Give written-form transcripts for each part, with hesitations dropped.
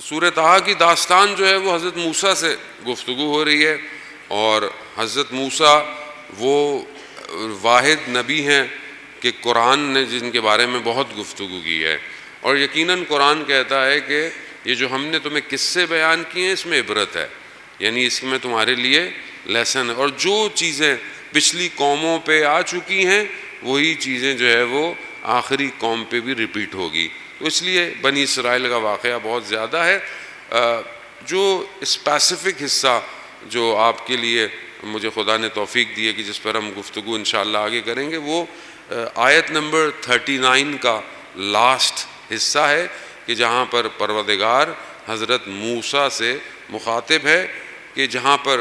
سورہ طٰہٰ کی داستان جو ہے وہ حضرت موسیٰ سے گفتگو ہو رہی ہے، اور حضرت موسیٰ وہ واحد نبی ہیں کہ قرآن نے جن کے بارے میں بہت گفتگو کی ہے، اور یقیناً قرآن کہتا ہے کہ یہ جو ہم نے تمہیں قصے بیان کیے ہیں اس میں عبرت ہے، یعنی اس میں تمہارے لیے لیسن ہے، اور جو چیزیں پچھلی قوموں پہ آ چکی ہیں وہی چیزیں جو ہے وہ آخری قوم پہ بھی ریپیٹ ہوگی۔ تو اس لیے بنی اسرائیل کا واقعہ بہت زیادہ ہے۔ جو اسپیسیفک حصہ جو آپ کے لیے مجھے خدا نے توفیق دی ہے کہ جس پر ہم گفتگو انشاءاللہ آگے کریں گے، وہ آیت نمبر 39 کا لاسٹ حصہ ہے، کہ جہاں پر پروردگار حضرت موسیٰ سے مخاطب ہے، کہ جہاں پر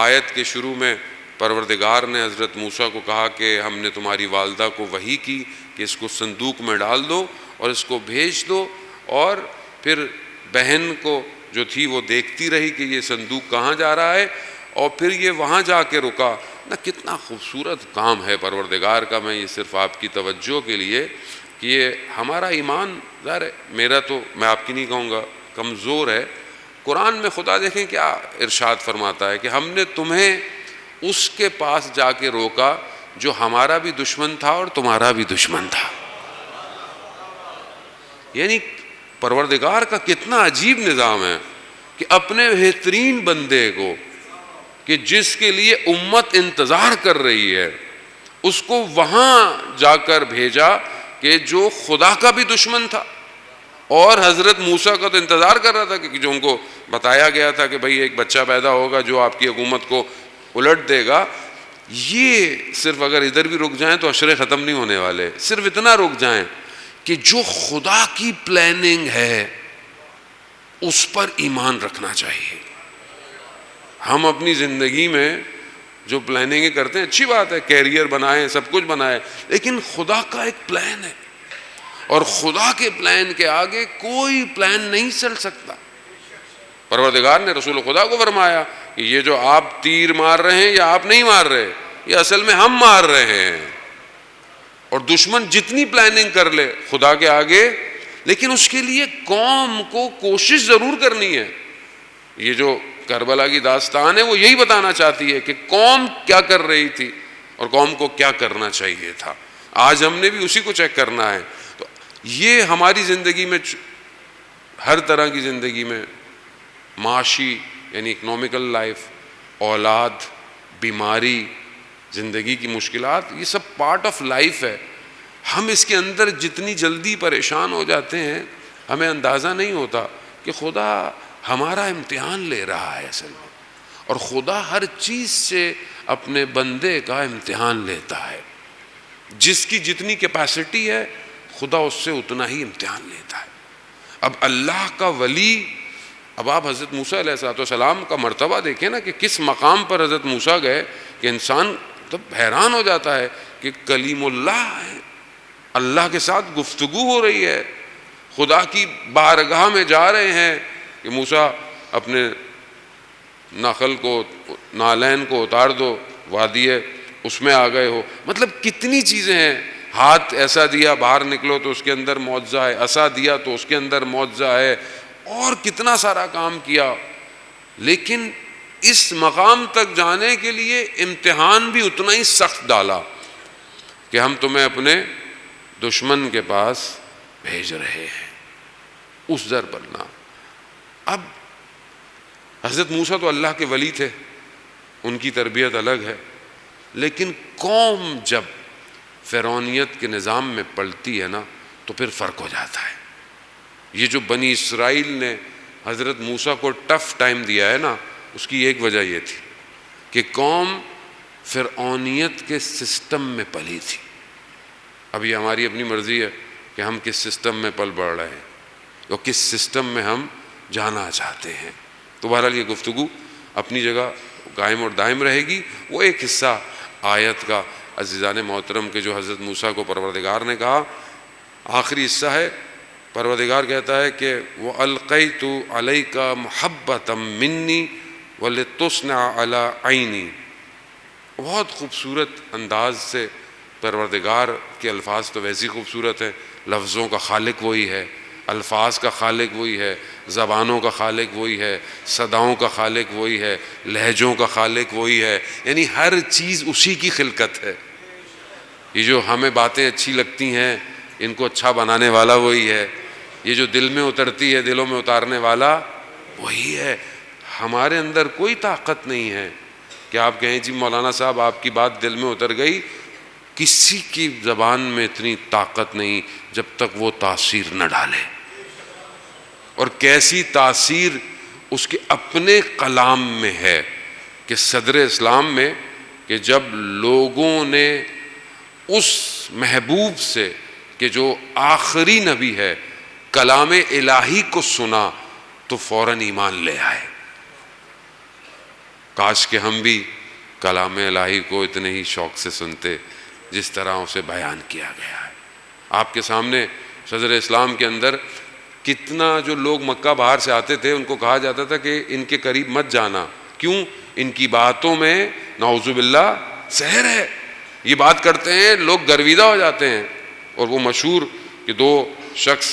آیت کے شروع میں پروردگار نے حضرت موسیٰ کو کہا کہ ہم نے تمہاری والدہ کو وحی کی کہ اس کو صندوق میں ڈال دو اور اس کو بھیج دو، اور پھر بہن کو جو تھی وہ دیکھتی رہی کہ یہ صندوق کہاں جا رہا ہے، اور پھر یہ وہاں جا کے رکا نا۔ کتنا خوبصورت کام ہے پروردگار کا۔ میں یہ صرف آپ کی توجہ کے لیے کہ یہ ہمارا ایمان ظاہر ہے، میرا تو میں آپ کی نہیں کہوں گا کمزور ہے۔ قرآن میں خدا دیکھیں کیا ارشاد فرماتا ہے کہ ہم نے تمہیں اس کے پاس جا کے روکا جو ہمارا بھی دشمن تھا اور تمہارا بھی دشمن تھا۔ یعنی پروردگار کا کتنا عجیب نظام ہے کہ اپنے بہترین بندے کو، کہ جس کے لیے امت انتظار کر رہی ہے، اس کو وہاں جا کر بھیجا کہ جو خدا کا بھی دشمن تھا، اور حضرت موسیٰ کا تو انتظار کر رہا تھا کہ جو ان کو بتایا گیا تھا کہ بھئی ایک بچہ پیدا ہوگا جو آپ کی حکومت کو الٹ دے گا۔ یہ صرف اگر ادھر بھی رک جائیں تو اشرے ختم نہیں ہونے والے، صرف اتنا رک جائیں کہ جو خدا کی پلاننگ ہے اس پر ایمان رکھنا چاہیے۔ ہم اپنی زندگی میں جو پلاننگیں کرتے ہیں اچھی بات ہے، کیریئر بنائیں، سب کچھ بنائیں، لیکن خدا کا ایک پلان ہے، اور خدا کے پلان کے آگے کوئی پلان نہیں چل سکتا۔ پروردگار نے رسول خدا کو فرمایا کہ یہ جو آپ تیر مار رہے ہیں یا آپ نہیں مار رہے، یہ اصل میں ہم مار رہے ہیں، اور دشمن جتنی پلاننگ کر لے خدا کے آگے، لیکن اس کے لیے قوم کو کوشش ضرور کرنی ہے۔ یہ جو کربلا کی داستان ہے وہ یہی بتانا چاہتی ہے کہ قوم کیا کر رہی تھی اور قوم کو کیا کرنا چاہیے تھا۔ آج ہم نے بھی اسی کو چیک کرنا ہے۔ تو یہ ہماری زندگی میں، ہر طرح کی زندگی میں، معاشی یعنی اکنومیکل لائف، اولاد، بیماری، زندگی کی مشکلات، یہ سب پارٹ آف لائف ہے۔ ہم اس کے اندر جتنی جلدی پریشان ہو جاتے ہیں ہمیں اندازہ نہیں ہوتا کہ خدا ہمارا امتحان لے رہا ہے اصل میں، اور خدا ہر چیز سے اپنے بندے کا امتحان لیتا ہے۔ جس کی جتنی کیپیسٹی ہے خدا اس سے اتنا ہی امتحان لیتا ہے۔ اب اللہ کا ولی، اب آپ حضرت موسیٰ علیہ السلام کا مرتبہ دیکھیں نا کہ کس مقام پر حضرت موسیٰ گئے، کہ انسان تب حیران ہو جاتا ہے کہ کلیم اللہ ہے، اللہ کے ساتھ گفتگو ہو رہی ہے، خدا کی بارگاہ میں جا رہے ہیں کہ موسیٰ اپنے نخل کو، نالین کو اتار دو، وادی ہے اس میں آ گئے ہو۔ مطلب کتنی چیزیں ہیں، ہاتھ ایسا دیا باہر نکلو تو اس کے اندر معجزہ ہے، عصا دیا تو اس کے اندر معجزہ ہے، اور کتنا سارا کام کیا۔ لیکن اس مقام تک جانے کے لیے امتحان بھی اتنا ہی سخت ڈالا کہ ہم تمہیں اپنے دشمن کے پاس بھیج رہے ہیں، اس در پر نہ۔ اب حضرت موسیٰ تو اللہ کے ولی تھے، ان کی تربیت الگ ہے، لیکن قوم جب فرعونیت کے نظام میں پلتی ہے نا تو پھر فرق ہو جاتا ہے۔ یہ جو بنی اسرائیل نے حضرت موسیٰ کو ٹف ٹائم دیا ہے نا، اس کی ایک وجہ یہ تھی کہ قوم فرعونیت کے سسٹم میں پلی تھی۔ اب یہ ہماری اپنی مرضی ہے کہ ہم کس سسٹم میں پل بڑھ رہے ہیں اور کس سسٹم میں ہم جانا چاہتے ہیں۔ تو بہرحال یہ گفتگو اپنی جگہ قائم اور دائم رہے گی۔ وہ ایک حصہ آیت کا عزیزان محترم کے جو حضرت موسیٰ کو پروردگار نے کہا، آخری حصہ ہے، پروردگار کہتا ہے کہ وَأَلْقَيْتُ عَلَيْكَ مُحَبَّةً مِّنِّي وَلِتُصْنَعَ عَلَىٰ عَيْنِي۔ بہت خوبصورت انداز سے پروردگار کے الفاظ تو ویسی خوبصورت ہیں، لفظوں کا خالق وہی ہے، الفاظ کا خالق وہی ہے، زبانوں کا خالق وہی ہے، صداؤں کا خالق وہی ہے، لہجوں کا خالق وہی ہے، یعنی ہر چیز اسی کی خلقت ہے۔ یہ جو ہمیں باتیں اچھی لگتی ہیں ان کو اچھا بنانے والا وہی ہے، یہ جو دل میں اترتی ہے دلوں میں اتارنے والا وہی ہے۔ ہمارے اندر کوئی طاقت نہیں ہے کہ آپ کہیں جی مولانا صاحب آپ کی بات دل میں اتر گئی، کسی کی زبان میں اتنی طاقت نہیں جب تک وہ تاثیر نہ ڈالے۔ اور کیسی تاثیر اس کے اپنے کلام میں ہے کہ صدر اسلام میں کہ جب لوگوں نے اس محبوب سے کہ جو آخری نبی ہے کلام الہی کو سنا تو فوراً ایمان لے آئے۔ کاش کہ ہم بھی کلام الہی کو اتنے ہی شوق سے سنتے جس طرح اسے بیان کیا گیا ہے۔ آپ کے سامنے صدر اسلام کے اندر کتنا جو لوگ مکہ باہر سے آتے تھے ان کو کہا جاتا تھا کہ ان کے قریب مت جانا، کیوں؟ ان کی باتوں میں نعوذ باللہ سحر ہے، یہ بات کرتے ہیں لوگ گرویدہ ہو جاتے ہیں۔ اور وہ مشہور کہ دو شخص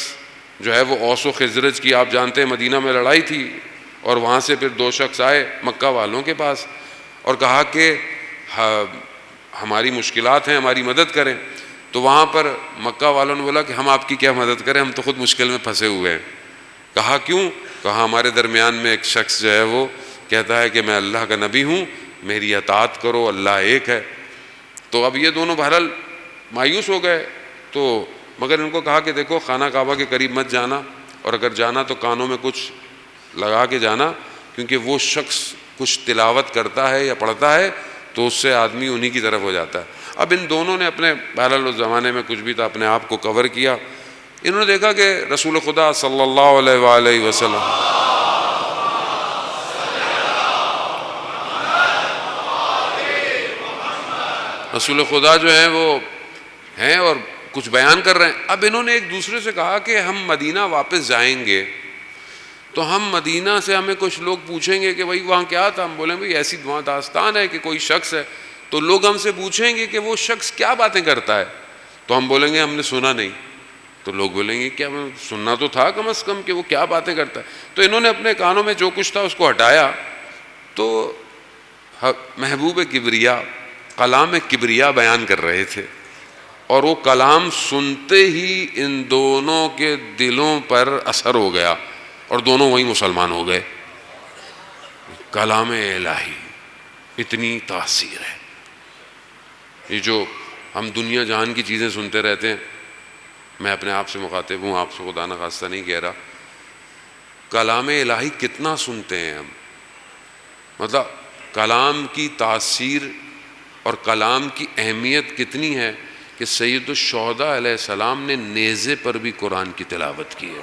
جو ہے وہ اوس و خزرج کی آپ جانتے ہیں مدینہ میں لڑائی تھی، اور وہاں سے پھر دو شخص آئے مکہ والوں کے پاس اور کہا کہ ہماری مشکلات ہیں ہماری مدد کریں۔ تو وہاں پر مکہ والوں نے بولا کہ ہم آپ کی کیا مدد کریں، ہم تو خود مشکل میں پھنسے ہوئے ہیں۔ کہا کیوں؟ کہا ہمارے درمیان میں ایک شخص جو ہے وہ کہتا ہے کہ میں اللہ کا نبی ہوں، میری اطاعت کرو، اللہ ایک ہے۔ تو اب یہ دونوں بہرحال مایوس ہو گئے، تو مگر ان کو کہا کہ دیکھو خانہ کعبہ کے قریب مت جانا، اور اگر جانا تو کانوں میں کچھ لگا کے جانا، کیونکہ وہ شخص کچھ تلاوت کرتا ہے یا پڑھتا ہے تو اس سے آدمی انہی کی طرف ہو جاتا ہے۔ اب ان دونوں نے اپنے بہرحال اس زمانے میں کچھ بھی تھا اپنے آپ کو کور کیا۔ انہوں نے دیکھا کہ رسول خدا صلی اللہ علیہ وآلہ وسلم رسول خدا جو ہیں وہ ہیں اور کچھ بیان کر رہے ہیں۔ اب انہوں نے ایک دوسرے سے کہا کہ ہم مدینہ واپس جائیں گے تو ہم مدینہ سے ہمیں کچھ لوگ پوچھیں گے کہ بھائی وہاں کیا تھا، ہم بولیں بھائی ایسی وہاں داستان ہے کہ کوئی شخص ہے، تو لوگ ہم سے پوچھیں گے کہ وہ شخص کیا باتیں کرتا ہے، تو ہم بولیں گے ہم نے سنا نہیں، تو لوگ بولیں گے کیا سننا تو تھا کم از کم کہ وہ کیا باتیں کرتا ہے۔ تو انہوں نے اپنے کانوں میں جو کچھ تھا اس کو ہٹایا، تو محبوب کبریا کلام کبریا بیان کر رہے تھے، اور وہ کلام سنتے ہی ان دونوں کے دلوں پر اثر ہو گیا اور دونوں وہی مسلمان ہو گئے۔ کلام الہی اتنی تاثیر ہے۔ یہ جو ہم دنیا جہان کی چیزیں سنتے رہتے ہیں، میں اپنے آپ سے مخاطب ہوں، آپ سے خدا نخواستہ نہیں کہہ رہا، کلام الہی کتنا سنتے ہیں ہم، مطلب کلام کی تاثیر اور کلام کی اہمیت کتنی ہے کہ سید الشہداء علیہ السلام نے نیزے پر بھی قرآن کی تلاوت کی ہے۔